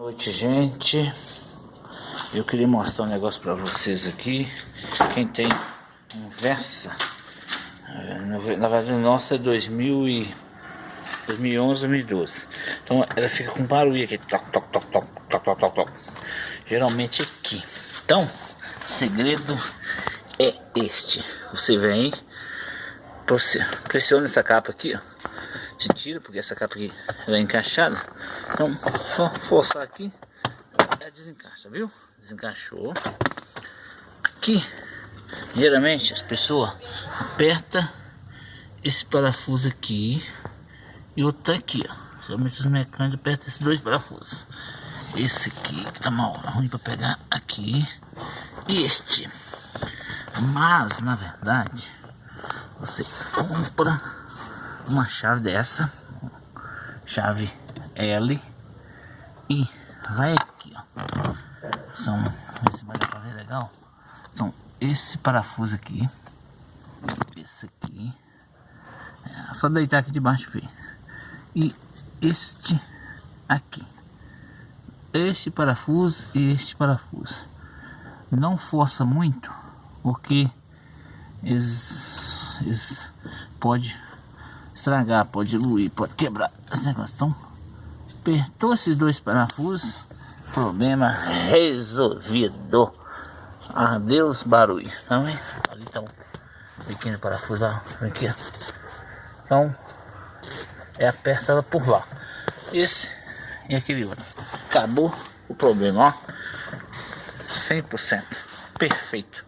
Boa noite, gente. Eu queria mostrar um negócio pra vocês aqui. Quem tem um Versa, na verdade o nosso é 2011, 2012. Então ela fica com barulho aqui, toc, toc, toc, toc, toc, toc, toc, toc. Geralmente aqui. Então, o segredo é este. Você vem, pressiona essa capa aqui, ó. Te tira, porque essa capa aqui é encaixada. Então, só forçar aqui, ela desencaixa, viu? Desencaixou. Aqui, geralmente as pessoas apertam esse parafuso aqui e outro tá aqui, ó. Geralmente os mecânicos apertam esses dois parafusos. Esse aqui que tá mal ruim para pegar aqui. Este. Mas, na verdade, você compra uma chave dessa, chave L, e vai aqui, ó. São, esse vai dar pra ver legal. Então, esse parafuso aqui, esse aqui, é só deitar aqui debaixo, ver. E este aqui, este parafuso e este parafuso. Não força muito, porque eles pode estragar, pode diluir, pode quebrar esse negócio. Então, apertou esses dois parafusos, problema resolvido. Adeus barulho, tá vendo? Ali tá um pequeno parafuso, ó, aqui, ó. Então, aperta ela por lá, esse e aquele outro. Acabou o problema, ó, 100%, perfeito.